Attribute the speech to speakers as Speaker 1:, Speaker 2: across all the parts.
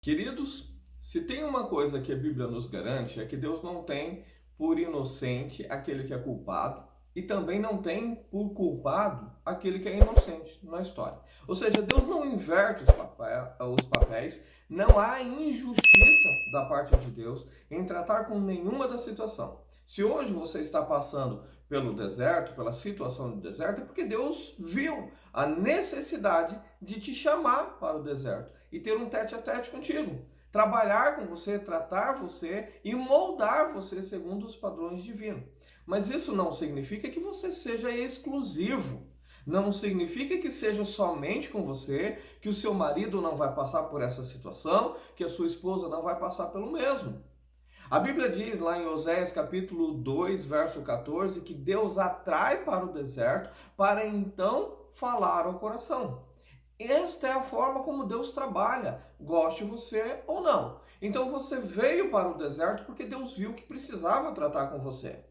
Speaker 1: Queridos, se tem uma coisa que a Bíblia nos garante é que Deus não tem por inocente aquele que é culpado e também não tem por culpado aquele que é inocente na história. Ou seja, Deus não inverte os papéis, não há injustiça da parte de Deus em tratar com nenhuma da situação. Se hoje você está passando pelo deserto, pela situação do deserto, é porque Deus viu a necessidade de te chamar para o deserto e ter um tete a tete contigo. Trabalhar com você, tratar você e moldar você segundo os padrões divinos. Mas isso não significa que você seja exclusivo. Não significa que seja somente com você, que o seu marido não vai passar por essa situação, que a sua esposa não vai passar pelo mesmo. A Bíblia diz lá em Oséias capítulo 2, verso 14, que Deus atrai para o deserto para então falar ao coração. Esta é a forma como Deus trabalha, goste você ou não. Então você veio para o deserto porque Deus viu que precisava tratar com você.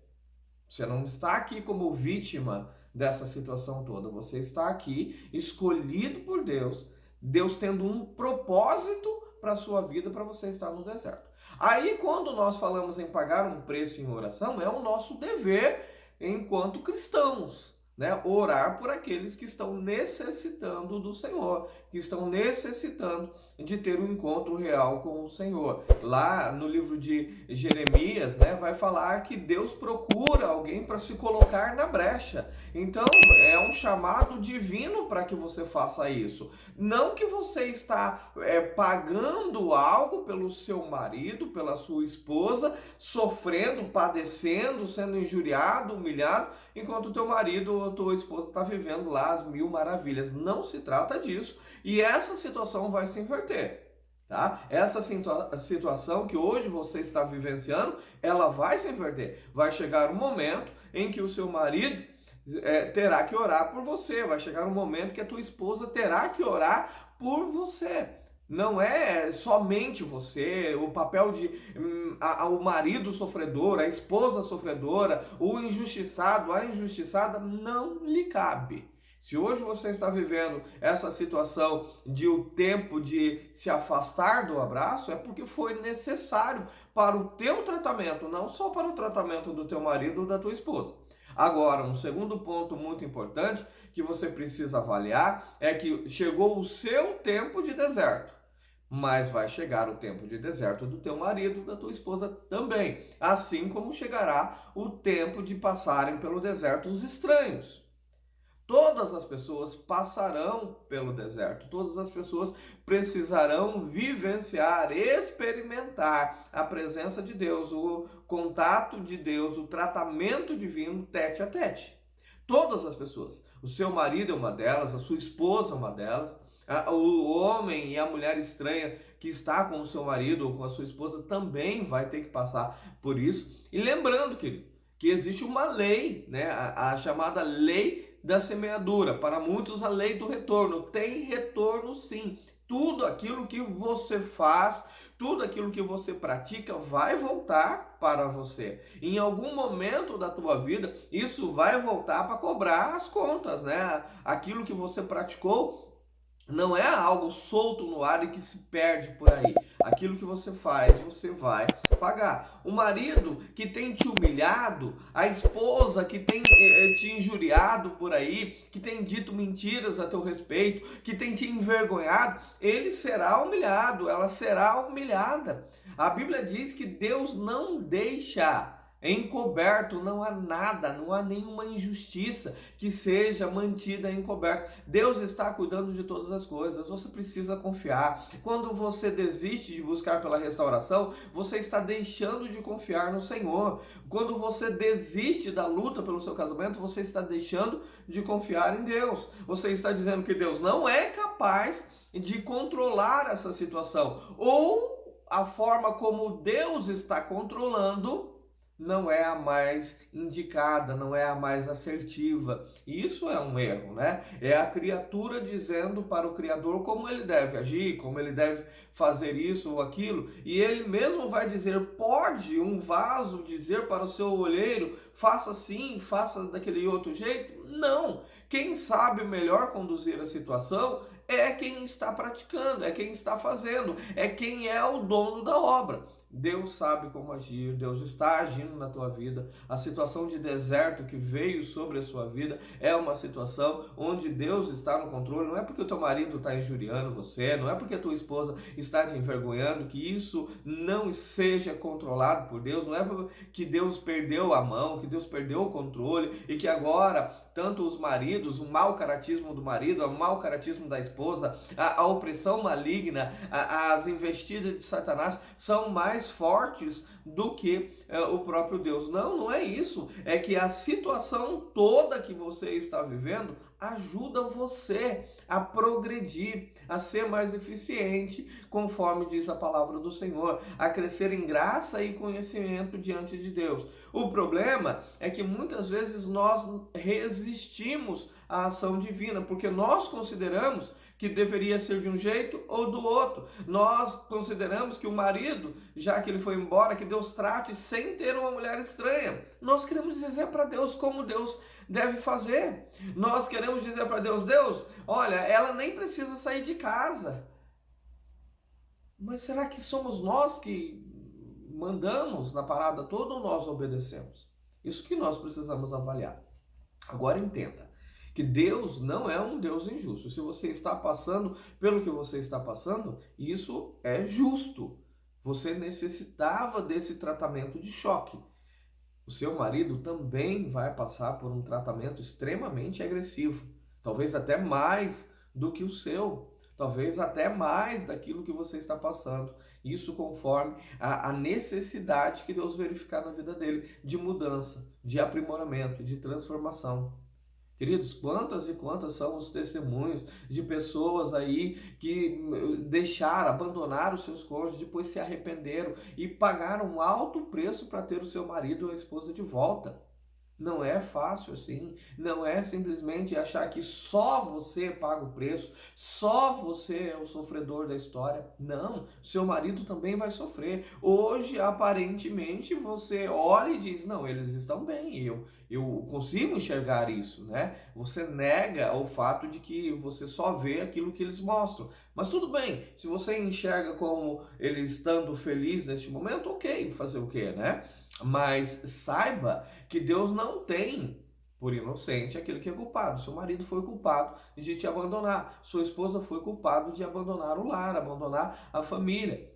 Speaker 1: Você não está aqui como vítima dessa situação toda, você está aqui escolhido por Deus, Deus tendo um propósito para a sua vida, para você estar no deserto. Aí, quando nós falamos em pagar um preço em oração, é o nosso dever enquanto cristãos, né? Orar por aqueles que estão necessitando do Senhor, que estão necessitando de ter um encontro real com o Senhor. Lá no livro de Jeremias, né, vai falar que Deus procura alguém para se colocar na brecha. Então, é um chamado divino para que você faça isso. Não que você está pagando algo pelo seu marido, pela sua esposa, sofrendo, padecendo, sendo injuriado, humilhado, enquanto o teu marido ou tua esposa está vivendo lá as mil maravilhas. Não se trata disso. E essa situação vai se inverter. Tá? Essa situação que hoje você está vivenciando, ela vai se inverter. Vai chegar um momento em que o seu marido terá que orar por você. Vai chegar um momento que a tua esposa terá que orar por você. Não é somente você, o papel de o marido sofredor, a esposa sofredora, o injustiçado, a injustiçada, não lhe cabe. Se hoje você está vivendo essa situação de o tempo de se afastar do abraço, é porque foi necessário para o teu tratamento, não só para o tratamento do teu marido ou da tua esposa. Agora, um segundo ponto muito importante que você precisa avaliar é que chegou o seu tempo de deserto. Mas vai chegar o tempo de deserto do teu marido, da tua esposa também. Assim como chegará o tempo de passarem pelo deserto os estranhos. Todas as pessoas passarão pelo deserto, todas as pessoas precisarão vivenciar, experimentar a presença de Deus, o contato de Deus, o tratamento divino tete a tete. Todas as pessoas. O seu marido é uma delas, a sua esposa é uma delas, o homem e a mulher estranha que está com o seu marido ou com a sua esposa também vai ter que passar por isso. E lembrando, querido, que existe uma lei, né, a chamada lei da semeadura. Para muitos, a lei do retorno. Tem retorno sim. Tudo aquilo que você faz, tudo aquilo que você pratica vai voltar para você. Em algum momento da tua vida, isso vai voltar para cobrar as contas, né? Aquilo que você praticou não é algo solto no ar e que se perde por aí. Aquilo que você faz, você vai pagar. O marido que tem te humilhado, a esposa que tem te injuriado por aí, que tem dito mentiras a teu respeito, que tem te envergonhado, ele será humilhado, ela será humilhada. A Bíblia diz que Deus não deixa encoberto, não há nada, não há nenhuma injustiça que seja mantida encoberto. Deus está cuidando de todas as coisas, você precisa confiar. Quando você desiste de buscar pela restauração, você está deixando de confiar no Senhor. Quando você desiste da luta pelo seu casamento, você está deixando de confiar em Deus. Você está dizendo que Deus não é capaz de controlar essa situação, ou a forma como Deus está controlando não é a mais indicada, não é a mais assertiva. Isso é um erro, né? É a criatura dizendo para o Criador como ele deve agir, como ele deve fazer isso ou aquilo, e ele mesmo vai dizer, pode um vaso dizer para o seu olheiro, faça assim, faça daquele outro jeito? Não! Quem sabe melhor conduzir a situação é quem está praticando, é quem está fazendo, é quem é o dono da obra. Deus sabe como agir, Deus está agindo na tua vida. A situação de deserto que veio sobre a sua vida é uma situação onde Deus está no controle. Não é porque o teu marido está injuriando você, não é porque a tua esposa está te envergonhando que isso não seja controlado por Deus, não é que Deus perdeu a mão, que Deus perdeu o controle e que agora tanto os maridos, o mau caratismo do marido, o mau caratismo da esposa, a opressão maligna, as investidas de Satanás são mais fortes do que o próprio Deus. Não, não é isso. É que a situação toda que você está vivendo ajuda você a progredir, a ser mais eficiente, conforme diz a palavra do Senhor, a crescer em graça e conhecimento diante de Deus. O problema é que muitas vezes nós resistimos à ação divina, porque nós consideramos que deveria ser de um jeito ou do outro. Nós consideramos que o marido, já que ele foi embora, que Deus trate sem ter uma mulher estranha. Nós queremos dizer para Deus como Deus deve fazer. Nós queremos dizer para Deus, Deus, olha, ela nem precisa sair de casa. Mas será que somos nós que mandamos na parada toda ou nós obedecemos? Isso que nós precisamos avaliar. Agora entenda que Deus não é um Deus injusto. Se você está passando pelo que você está passando, isso é justo. Você necessitava desse tratamento de choque. O seu marido também vai passar por um tratamento extremamente agressivo, talvez até mais do que o seu, talvez até mais daquilo que você está passando. Isso conforme a necessidade que Deus verificar na vida dele de mudança, de aprimoramento, de transformação. Queridos, quantas e quantas são os testemunhos de pessoas aí que abandonaram os seus cônjuges, depois se arrependeram e pagaram um alto preço para ter o seu marido ou a esposa de volta. Não é fácil assim, não é simplesmente achar que só você paga o preço, só você é o sofredor da história. Não, seu marido também vai sofrer. Hoje, aparentemente, você olha e diz, não, eles estão bem, eu consigo enxergar isso, né? Você nega o fato de que você só vê aquilo que eles mostram. Mas tudo bem, se você enxerga como eles estando felizes neste momento, ok, fazer o quê, né? Mas saiba que Deus não tem por inocente aquele que é culpado. Seu marido foi culpado de te abandonar. Sua esposa foi culpada de abandonar o lar, abandonar a família.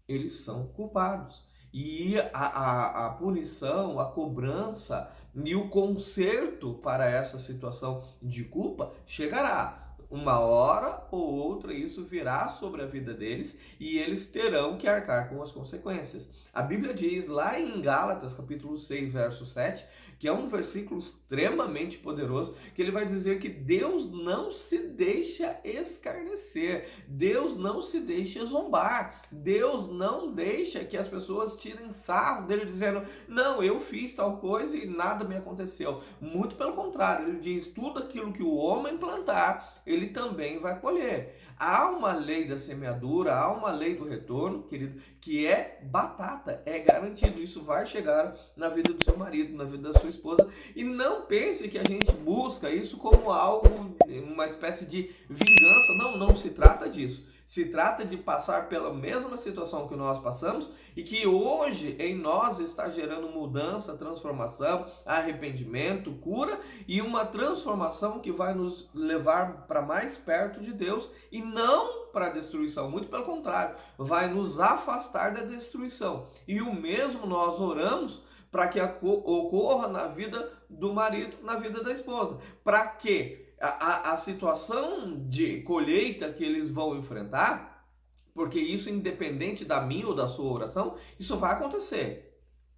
Speaker 1: Eles são culpados. E a punição, a cobrança e o conserto para essa situação de culpa chegará. Uma hora ou outra isso virá sobre a vida deles e eles terão que arcar com as consequências. A Bíblia diz lá em Gálatas, capítulo 6, verso 7, que é um versículo extremamente poderoso, que ele vai dizer que Deus não se deixa escarnecer, Deus não se deixa zombar, Deus não deixa que as pessoas tirem sarro dele dizendo, não, eu fiz tal coisa e nada me aconteceu. Muito pelo contrário, ele diz, tudo aquilo que o homem plantar, ele também vai colher. Há uma lei da semeadura, há uma lei do retorno, querido, que é batata, é garantido. Isso vai chegar na vida do seu marido, na vida da sua esposa. E não pense que a gente busca isso como algo, uma espécie de vingança. Não, não se trata disso. Se trata de passar pela mesma situação que nós passamos e que hoje em nós está gerando mudança, transformação, arrependimento, cura e uma transformação que vai nos levar para mais perto de Deus e não para a destruição. Muito pelo contrário, vai nos afastar da destruição. E o mesmo nós oramos para que ocorra na vida do marido, na vida da esposa. Para que a situação de colheita que eles vão enfrentar, porque isso independente da minha ou da sua oração, isso vai acontecer.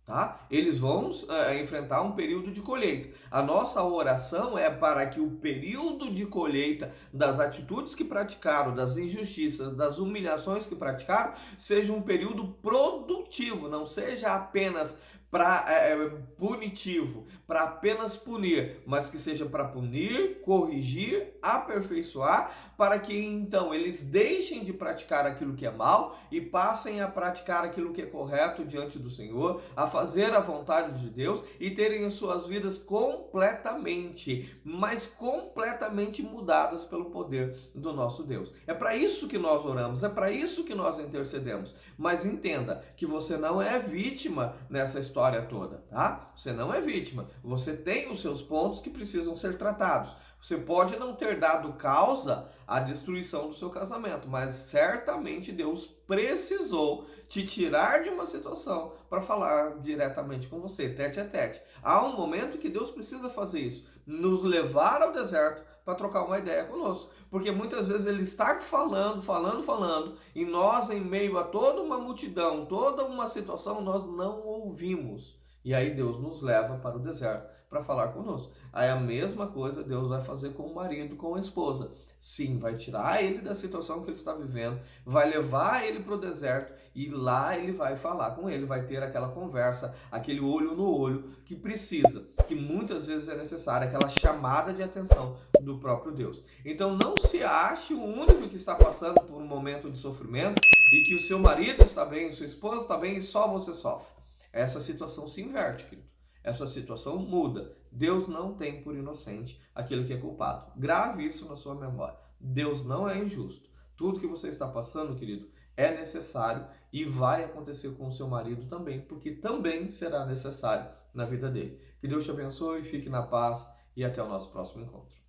Speaker 1: Tá? Eles vão enfrentar um período de colheita. A nossa oração é para que o período de colheita das atitudes que praticaram, das injustiças, das humilhações que praticaram, seja um período produtivo punitivo, não seja apenas para punitivo, para apenas punir, mas que seja para punir, corrigir, aperfeiçoar, para que então eles deixem de praticar aquilo que é mal e passem a praticar aquilo que é correto diante do Senhor, a fazer a vontade de Deus e terem as suas vidas completamente, mas completamente mudadas pelo poder do nosso Deus. É para isso que nós oramos, é para isso que nós intercedemos. Mas entenda que você não é vítima nessa história toda, tá? Você não é vítima. Você tem os seus pontos que precisam ser tratados. Você pode não ter dado causa à destruição do seu casamento, mas certamente Deus precisou te tirar de uma situação para falar diretamente com você, tete a tete. Há um momento que Deus precisa fazer isso, nos levar ao deserto para trocar uma ideia conosco, porque muitas vezes Ele está falando, e nós, em meio a toda uma multidão, toda uma situação, nós não ouvimos. E aí Deus nos leva para o deserto para falar conosco. Aí a mesma coisa Deus vai fazer com o marido, com a esposa. Sim, vai tirar ele da situação que ele está vivendo, vai levar ele para o deserto e lá ele vai falar com ele, vai ter aquela conversa, aquele olho no olho que precisa, que muitas vezes é necessária, aquela chamada de atenção do próprio Deus. Então não se ache o único que está passando por um momento de sofrimento e que o seu marido está bem, sua esposa está bem e só você sofre. Essa situação se inverte, querido. Essa situação muda. Deus não tem por inocente aquele que é culpado. Grave isso na sua memória. Deus não é injusto. Tudo que você está passando, querido, é necessário e vai acontecer com o seu marido também, porque também será necessário na vida dele. Que Deus te abençoe, fique na paz e até o nosso próximo encontro.